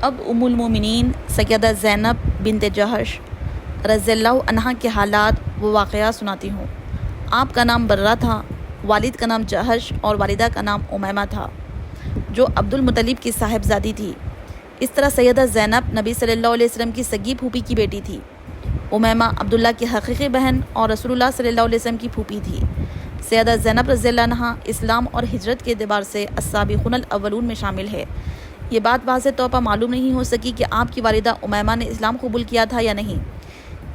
اب ام المومنین سیدہ زینب بنت جہش رضی اللہ عنہا کے حالات و واقعات سناتی ہوں۔ آپ کا نام برہ تھا، والد کا نام جہش اور والدہ کا نام امیمہ تھا، جو عبد المطلب کی صاحبزادی تھی۔ اس طرح سیدہ زینب نبی صلی اللہ علیہ وسلم کی سگی پھوپھی کی بیٹی تھی۔ امیمہ عبداللہ کی حقیقی بہن اور رسول اللہ صلی اللہ علیہ وسلم کی پھوپھی تھی۔ سیدہ زینب رضی اللہ عنہا اسلام اور ہجرت کے اعتبار سے السابقون الاولون میں شامل ہے۔ یہ بات واضح طور پر معلوم نہیں ہو سکی کہ آپ کی والدہ امیمہ نے اسلام قبول کیا تھا یا نہیں۔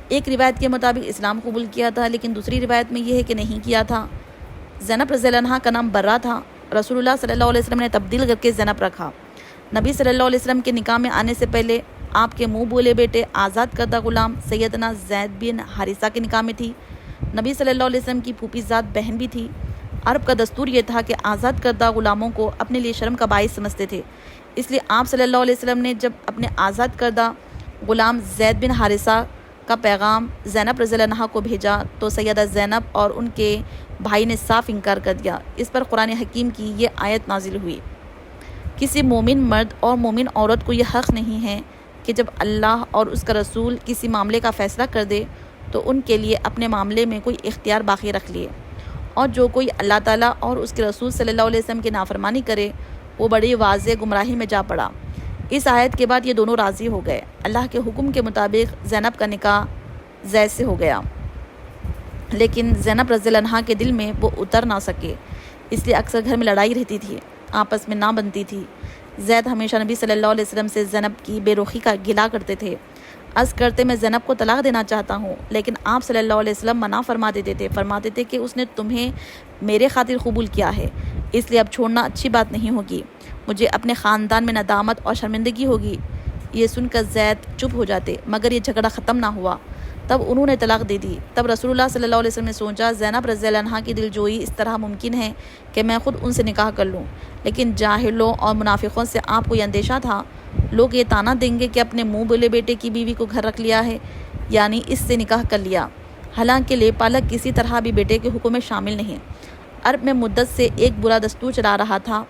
ایک روایت کے مطابق اسلام قبول کیا تھا، لیکن دوسری روایت میں یہ ہے کہ نہیں کیا تھا۔ زینب رضی اللہ عنہا کا نام برہ تھا۔ رسول اللہ صلی اللہ علیہ وسلم نے تبدیل کر کے زینب رکھا۔ نبی صلی اللہ علیہ وسلم کے نکاح میں آنے سے پہلے آپ کے منہ بولے بیٹے آزاد کردہ غلام سیدنا زید بن حارثہ کے نکاح میں تھی۔ نبی صلی اللہ علیہ وسلم کی پھوپھی ذات بہن بھی تھی۔ عرب کا دستور یہ تھا کہ آزاد کردہ غلاموں کو اپنے لیے شرم کا باعث سمجھتے تھے، اس لیے آپ صلی اللہ علیہ وسلم نے جب اپنے آزاد کردہ غلام زید بن حارثہ کا پیغام زینب رضی اللہ عنہا کو بھیجا تو سیدہ زینب اور ان کے بھائی نے صاف انکار کر دیا۔ اس پر قرآن حکیم کی یہ آیت نازل ہوئی: کسی مومن مرد اور مومن عورت کو یہ حق نہیں ہے کہ جب اللہ اور اس کا رسول کسی معاملے کا فیصلہ کر دے تو ان کے لیے اپنے معاملے میں کوئی اختیار باقی رکھ لیے، اور جو کوئی اللہ تعالیٰ اور اس کے رسول صلی اللہ علیہ وسلم کی نافرمانی کرے وہ بڑی واضح گمراہی میں جا پڑا۔ اس آیت کے بعد یہ دونوں راضی ہو گئے۔ اللہ کے حکم کے مطابق زینب کا نکاح زید سے ہو گیا، لیکن زینب رضی اللہ عنہا کے دل میں وہ اتر نہ سکے، اس لیے اکثر گھر میں لڑائی رہتی تھی، آپس میں نہ بنتی تھی۔ زید ہمیشہ نبی صلی اللہ علیہ وسلم سے زینب کی بے رخی کا گلہ کرتے تھے، عرض کرتے میں زینب کو طلاق دینا چاہتا ہوں، لیکن آپ صلی اللہ علیہ وسلم منع فرما دیتے تھے، فرماتے تھے کہ اس نے تمہیں میرے خاطر قبول کیا ہے، اس لیے اب چھوڑنا اچھی بات نہیں ہوگی، مجھے اپنے خاندان میں ندامت اور شرمندگی ہوگی۔ یہ سن کر زید چپ ہو جاتے، مگر یہ جھگڑا ختم نہ ہوا، تب انہوں نے طلاق دے دی۔ تب رسول اللہ صلی اللہ علیہ وسلم نے سوچا زینب رضی اللہ عنہا کی دل جوئی اس طرح ممکن ہے کہ میں خود ان سے نکاح کر لوں، لیکن جاہلوں اور منافقوں سے آپ کو یہ اندیشہ تھا، لوگ یہ طعنہ دیں گے کہ اپنے منہ بولے بیٹے کی بیوی کو گھر رکھ لیا ہے، یعنی اس سے نکاح کر لیا، حالانکہ لے پالک کسی طرح بھی بیٹے کے حکم میں شامل نہیں۔ عرب میں مدت سے ایک برا دستور چلا رہا تھا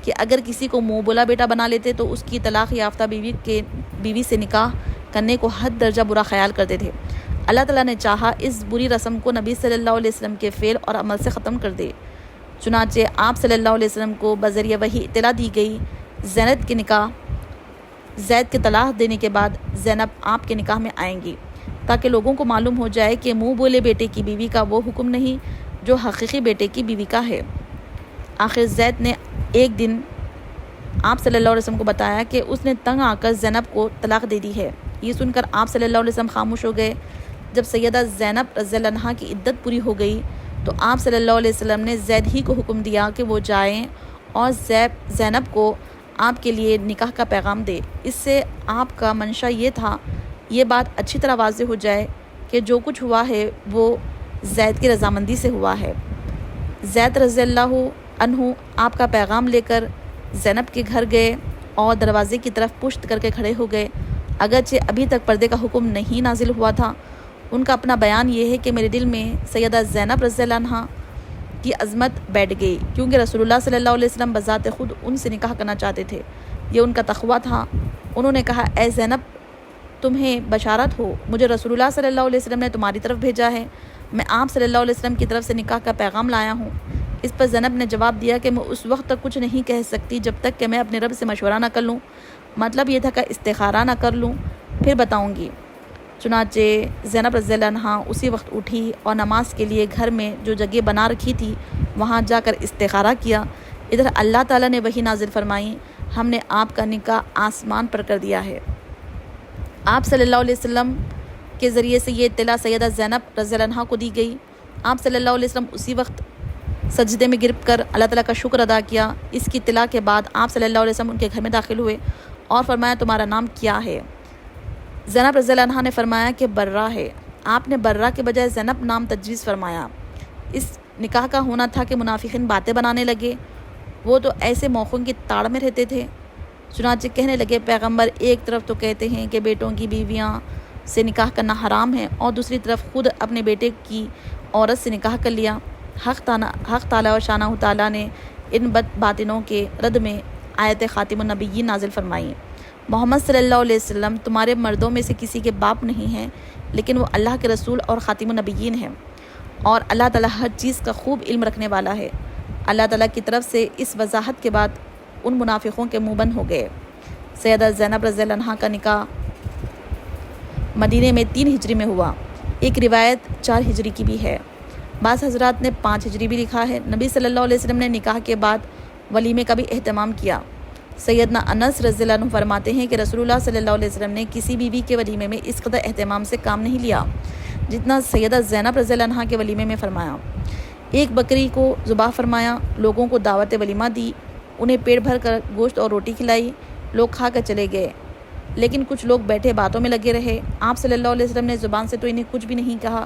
کہ اگر کسی کو منہ بولا بیٹا بنا لیتے تو اس کی طلاق یافتہ بیوی سے نکاح کرنے کو حد درجہ برا خیال کرتے تھے۔ اللہ تعالیٰ نے چاہا اس بری رسم کو نبی صلی اللہ علیہ وسلم کے فعل اور عمل سے ختم کر دے، چنانچہ آپ صلی اللہ علیہ وسلم کو بذریعہ وحی اطلاع دی گئی زید کے طلاق دینے کے بعد زینب آپ کے نکاح میں آئیں گی، تاکہ لوگوں کو معلوم ہو جائے کہ منہ بولے بیٹے کی بیوی کا وہ حکم نہیں جو حقیقی بیٹے کی بیوی کا ہے۔ آخر زید نے ایک دن آپ صلی اللہ علیہ وسلم کو بتایا کہ اس نے تنگ آ کر زینب کو طلاق دے دی ہے۔ یہ سن کر آپ صلی اللہ علیہ وسلم خاموش ہو گئے۔ جب سیدہ زینب رضی اللہ عنہا کی عدت پوری ہو گئی تو آپ صلی اللہ علیہ وسلم نے زید ہی کو حکم دیا کہ وہ جائیں اور زینب کو آپ کے لیے نکاح کا پیغام دے۔ اس سے آپ کا منشا یہ تھا یہ بات اچھی طرح واضح ہو جائے کہ جو کچھ ہوا ہے وہ زید کی رضامندی سے ہوا ہے۔ زید رضی اللہ عنہ آپ کا پیغام لے کر زینب کے گھر گئے اور دروازے کی طرف پشت کر کے کھڑے ہو گئے۔ اگرچہ ابھی تک پردے کا حکم نہیں نازل ہوا تھا، ان کا اپنا بیان یہ ہے کہ میرے دل میں سیدہ زینب رضی اللہ عنہا کی عظمت بیٹھ گئی، کیونکہ رسول اللہ صلی اللہ علیہ وسلم بذات خود ان سے نکاح کرنا چاہتے تھے، یہ ان کا تقویٰ تھا۔ انہوں نے کہا اے زینب تمہیں بشارت ہو، مجھے رسول اللہ صلی اللہ علیہ وسلم نے تمہاری طرف بھیجا ہے، میں آپ صلی اللہ علیہ وسلم کی طرف سے نکاح کا پیغام لایا ہوں۔ اس پر زینب نے جواب دیا کہ میں اس وقت تک کچھ نہیں کہہ سکتی جب تک کہ میں اپنے رب سے مشورہ نہ کر لوں، مطلب یہ تھا کہ استخارہ نہ کر لوں، پھر بتاؤں گی۔ چنانچہ زینب رضی اللہ عنہا اسی وقت اٹھی اور نماز کے لیے گھر میں جو جگہ بنا رکھی تھی وہاں جا کر استخارہ کیا۔ ادھر اللہ تعالیٰ نے وحی نازل فرمائی، ہم نے آپ کا نکاح آسمان پر کر دیا ہے۔ آپ صلی اللہ علیہ وسلم کے ذریعے سے یہ اطلاع سیدہ زینب رضی اللہ عنہا کو دی گئی۔ آپ صلی اللہ علیہ وسلم اسی وقت سجدے میں گر کر اللہ تعالیٰ کا شکر ادا کیا۔ اس کی اطلاع کے بعد آپ صلی اللہ علیہ وسلم ان کے گھر میں داخل ہوئے اور فرمایا تمہارا نام کیا ہے؟ زینب رضی اللہ عنہا نے فرمایا کہ برہ ہے۔ آپ نے برہ کے بجائے زینب نام تجویز فرمایا۔ اس نکاح کا ہونا تھا کہ منافقین باتیں بنانے لگے، وہ تو ایسے موقعوں کی تاڑ میں رہتے تھے، چنانچہ کہنے لگے پیغمبر ایک طرف تو کہتے ہیں کہ بیٹوں کی بیویاں سے نکاح کرنا حرام ہے اور دوسری طرف خود اپنے بیٹے کی عورت سے نکاح کر لیا۔ حق تعالیٰ و شانہ تعالیٰ نے ان بد باطنوں کے رد میں آیت خاتم النبیین نازل فرمائی، محمد صلی اللہ علیہ وسلم تمہارے مردوں میں سے کسی کے باپ نہیں ہیں، لیکن وہ اللہ کے رسول اور خاتم النبیین ہیں، اور اللہ تعالیٰ ہر چیز کا خوب علم رکھنے والا ہے۔ اللہ تعالیٰ کی طرف سے اس وضاحت کے بعد ان منافقوں کے منہ بند ہو گئے۔ سیدہ زینب رضی اللہ عنہا کا نکاح مدینہ میں 3 ہجری میں ہوا۔ ایک روایت 4 ہجری کی بھی ہے، بعض حضرات نے 5 ہجری بھی لکھا ہے۔ نبی صلی اللہ علیہ وسلم نے نکاح کے بعد ولیمے کا بھی اہتمام کیا۔ سیدنا انس رضی اللہ عنہ فرماتے ہیں کہ رسول اللہ صلی اللہ علیہ وسلم نے کسی بیوی کے ولیمے میں اس قدر اہتمام سے کام نہیں لیا جتنا سیدہ زینب رضی اللہ عنہا کے ولیمے میں فرمایا۔ ایک بکری کو ذبح فرمایا، لوگوں کو دعوت ولیمہ دی، انہیں پیٹ بھر کر گوشت اور روٹی کھلائی، لوگ کھا کر چلے گئے، لیکن کچھ لوگ بیٹھے باتوں میں لگے رہے۔ آپ صلی اللہ علیہ وسلم نے زبان سے تو انہیں کچھ بھی نہیں کہا،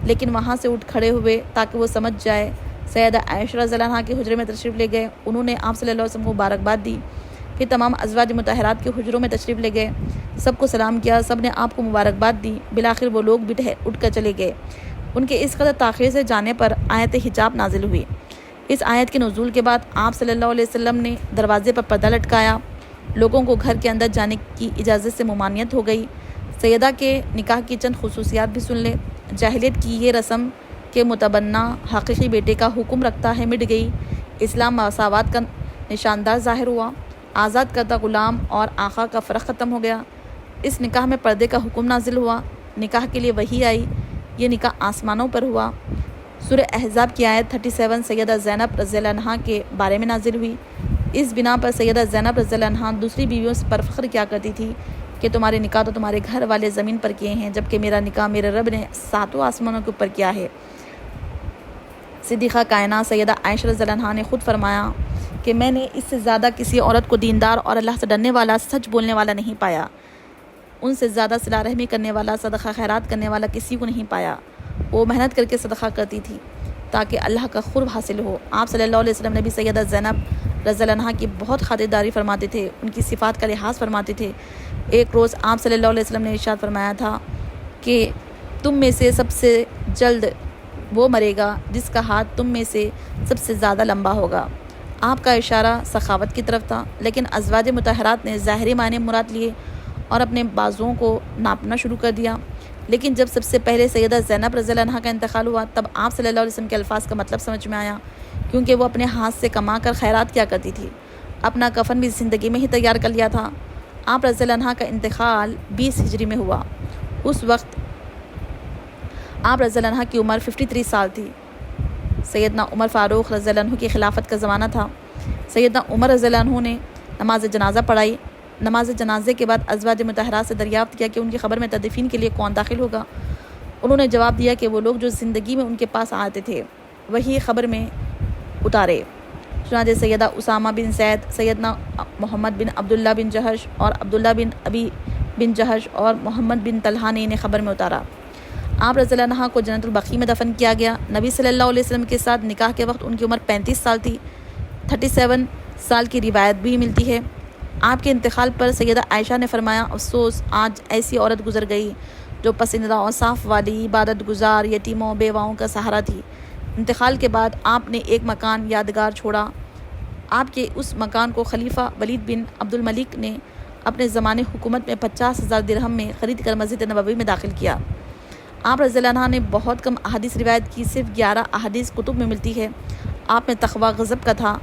لیکن وہاں سے اٹھ کھڑے ہوئے تاکہ وہ سمجھ جائے۔ سیدہ عائشہ رضی اللہ عنہا کے حجرے میں تشریف لے گئے، انہوں نے آپ صلی اللہ علیہ وسلم کو مبارکباد دی، پھر تمام ازواج مطہرات کے حجروں میں تشریف لے گئے، سب کو سلام کیا، سب نے آپ کو مبارکباد دی، بالآخر وہ لوگ بھی اٹھ کر چلے گئے۔ ان کے اس قدر تاخیر سے جانے پر آیت حجاب نازل ہوئی۔ اس آیت کے نزول کے بعد آپ صلی اللہ علیہ وسلم نے دروازے پر پردہ لٹکایا، لوگوں کو گھر کے اندر جانے کی اجازت سے ممانعت ہو گئی۔ سیدہ کے نکاح کی چند خصوصیات بھی سن لیں۔ جاہلیت کی یہ رسم کہ متبنہ حقیقی بیٹے کا حکم رکھتا ہے مٹ گئی، اسلام مساوات کا نشاندار ظاہر ہوا، آزاد کردہ غلام اور آقا کا فرق ختم ہو گیا۔ اس نکاح میں پردے کا حکم نازل ہوا، نکاح کے لیے وحی آئی، یہ نکاح آسمانوں پر ہوا۔ سورہ احزاب کی آیت 37 سیدہ زینب رضی اللہ عنہا کے بارے میں نازل ہوئی۔ اس بنا پر سیدہ زینب رضی اللہ عنہا دوسری بیویوں پر فخر کیا کرتی تھی کہ تمہارے نکاح تو تمہارے گھر والے زمین پر کیے ہیں، جبکہ میرا نکاح میرے رب نے 7 آسمانوں کے اوپر کیا ہے۔ صدیقہ کائنات سیدہ عائشہ رضی اللہ عنہا نے خود فرمایا کہ میں نے اس سے زیادہ کسی عورت کو دیندار اور اللہ سے ڈرنے والا، سچ بولنے والا نہیں پایا، ان سے زیادہ صلہ رحمی کرنے والا، صدقہ خیرات کرنے والا کسی کو نہیں پایا۔ وہ محنت کر کے صدقہ کرتی تھی تاکہ اللہ کا قرب حاصل ہو۔ آپ صلی اللہ علیہ وسلم نے بھی سیدہ زینب رضی اللہ عنہا کی بہت خاطرداری فرماتے تھے، ان کی صفات کا لحاظ فرماتے تھے۔ ایک روز آپ صلی اللہ علیہ وسلم نے ارشاد فرمایا تھا کہ تم میں سے سب سے جلد وہ مرے گا جس کا ہاتھ تم میں سے سب سے زیادہ لمبا ہوگا۔ آپ کا اشارہ سخاوت کی طرف تھا، لیکن ازواج مطہرات نے ظاہری معنی مراد لیے اور اپنے بازوؤں کو ناپنا شروع کر دیا۔ لیکن جب سب سے پہلے سیدہ زینب رضی اللہ عنہا کا انتقال ہوا، تب آپ صلی اللہ علیہ وسلم کے الفاظ کا مطلب سمجھ میں آیا، کیونکہ وہ اپنے ہاتھ سے کما کر خیرات کیا کرتی تھی، اپنا کفن بھی زندگی میں ہی تیار کر لیا تھا۔ آپ رضی اللہ عنہا کا انتقال 20 ہجری میں ہوا۔ اس وقت آپ رضی اللہ عنہا کی عمر 53 سال تھی۔ سیدنا عمر فاروق رضی اللہ عنہ کی خلافت کا زمانہ تھا۔ سیدنا عمر رضی اللہ عنہ نے نماز جنازہ پڑھائی۔ نماز جنازے کے بعد ازواج مطہرات سے دریافت کیا کہ ان کی خبر میں تدفین کے لیے کون داخل ہوگا۔ انہوں نے جواب دیا کہ وہ لوگ جو زندگی میں ان کے پاس آتے تھے وہی خبر میں اتارے۔ چنانچہ سیدہ اسامہ بن زید، سیدنا محمد بن عبداللہ بن جہش اور عبداللہ بن ابی بن جہش اور محمد بن طلحہ نے انہیں خبر میں اتارا۔ آپ رضی اللہ عنہ کو جنت البقیع میں دفن کیا گیا۔ نبی صلی اللہ علیہ وسلم کے ساتھ نکاح کے وقت ان کی عمر 35 سال تھی۔ 37 سال کی روایت بھی ملتی ہے۔ آپ کے انتقال پر سیدہ عائشہ نے فرمایا، افسوس، آج ایسی عورت گزر گئی جو پسندیدہ اوصاف والی، عبادت گزار، یتیموں بیواؤں کا سہارا تھی۔ انتقال کے بعد آپ نے ایک مکان یادگار چھوڑا۔ آپ کے اس مکان کو خلیفہ ولید بن عبد الملک نے اپنے زمانے حکومت میں 50,000 درہم میں خرید کر مسجد نبوی میں داخل کیا۔ آپ رضی اللہ عنہ نے بہت کم احادیث روایت کی، صرف 11 احادیث کتب میں ملتی ہے۔ آپ میں تقویٰ غضب کا تھا،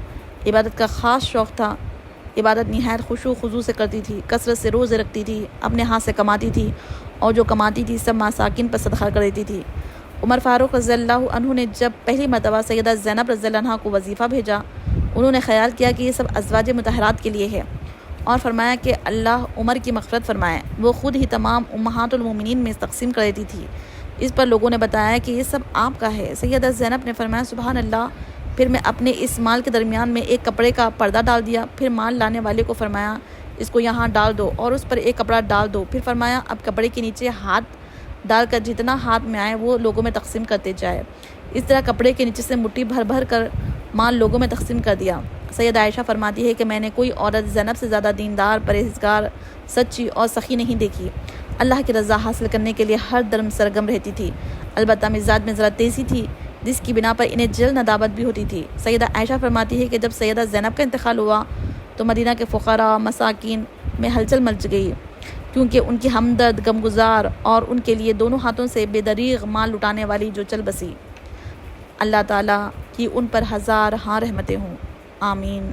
عبادت کا خاص شوق تھا، عبادت نہایت خشوع و خضوع سے کرتی تھی، کثرت سے روزے رکھتی تھی، اپنے ہاتھ سے کماتی تھی اور جو کماتی تھی سب مساکین پر صدقہ کر دیتی تھی۔ عمر فاروق رضی اللہ عنہ نے جب پہلی مرتبہ سیدہ زینب رضی اللہ عنہ کو وظیفہ بھیجا، انہوں نے خیال کیا کہ یہ سب ازواج مطہرات کے لیے ہے اور فرمایا کہ اللہ عمر کی مغفرت فرمائے۔ وہ خود ہی تمام امہات المومنین میں تقسیم کر دیتی تھی۔ اس پر لوگوں نے بتایا کہ یہ سب آپ کا ہے۔ سیدہ زینب نے فرمایا، سبحان اللہ، پھر میں اپنے اس مال کے درمیان میں ایک کپڑے کا پردہ ڈال دیا، پھر مال لانے والے کو فرمایا اس کو یہاں ڈال دو اور اس پر ایک کپڑا ڈال دو، پھر فرمایا اب کپڑے کے نیچے ہاتھ ڈال کر جتنا ہاتھ میں آئے وہ لوگوں میں تقسیم کرتے جائے۔ اس طرح کپڑے کے نیچے سے مٹھی بھر بھر کر مال لوگوں میں تقسیم کر دیا۔ سیدہ عائشہ فرماتی ہے کہ میں نے کوئی عورت زینب سے زیادہ دیندار، پرہیزگار، سچی اور سخی نہیں دیکھی۔ اللہ کی رضا حاصل کرنے کے لیے ہر درم سرگم رہتی تھی، البتہ مزاج میں ذرا تیزی تھی جس کی بنا پر انہیں جلد ندامت بھی ہوتی تھی۔ سیدہ عائشہ فرماتی ہے کہ جب سیدہ زینب کا انتقال ہوا تو مدینہ کے فقراء، مساکین میں ہلچل مچ گئی، کیونکہ ان کی ہمدرد، غمگزار اور ان کے لیے دونوں ہاتھوں سے بے دریغ مال لٹانے والی جو چل بسی، اللہ تعالیٰ کی ان پر ہزار ہاں رحمتیں ہوں، آمین۔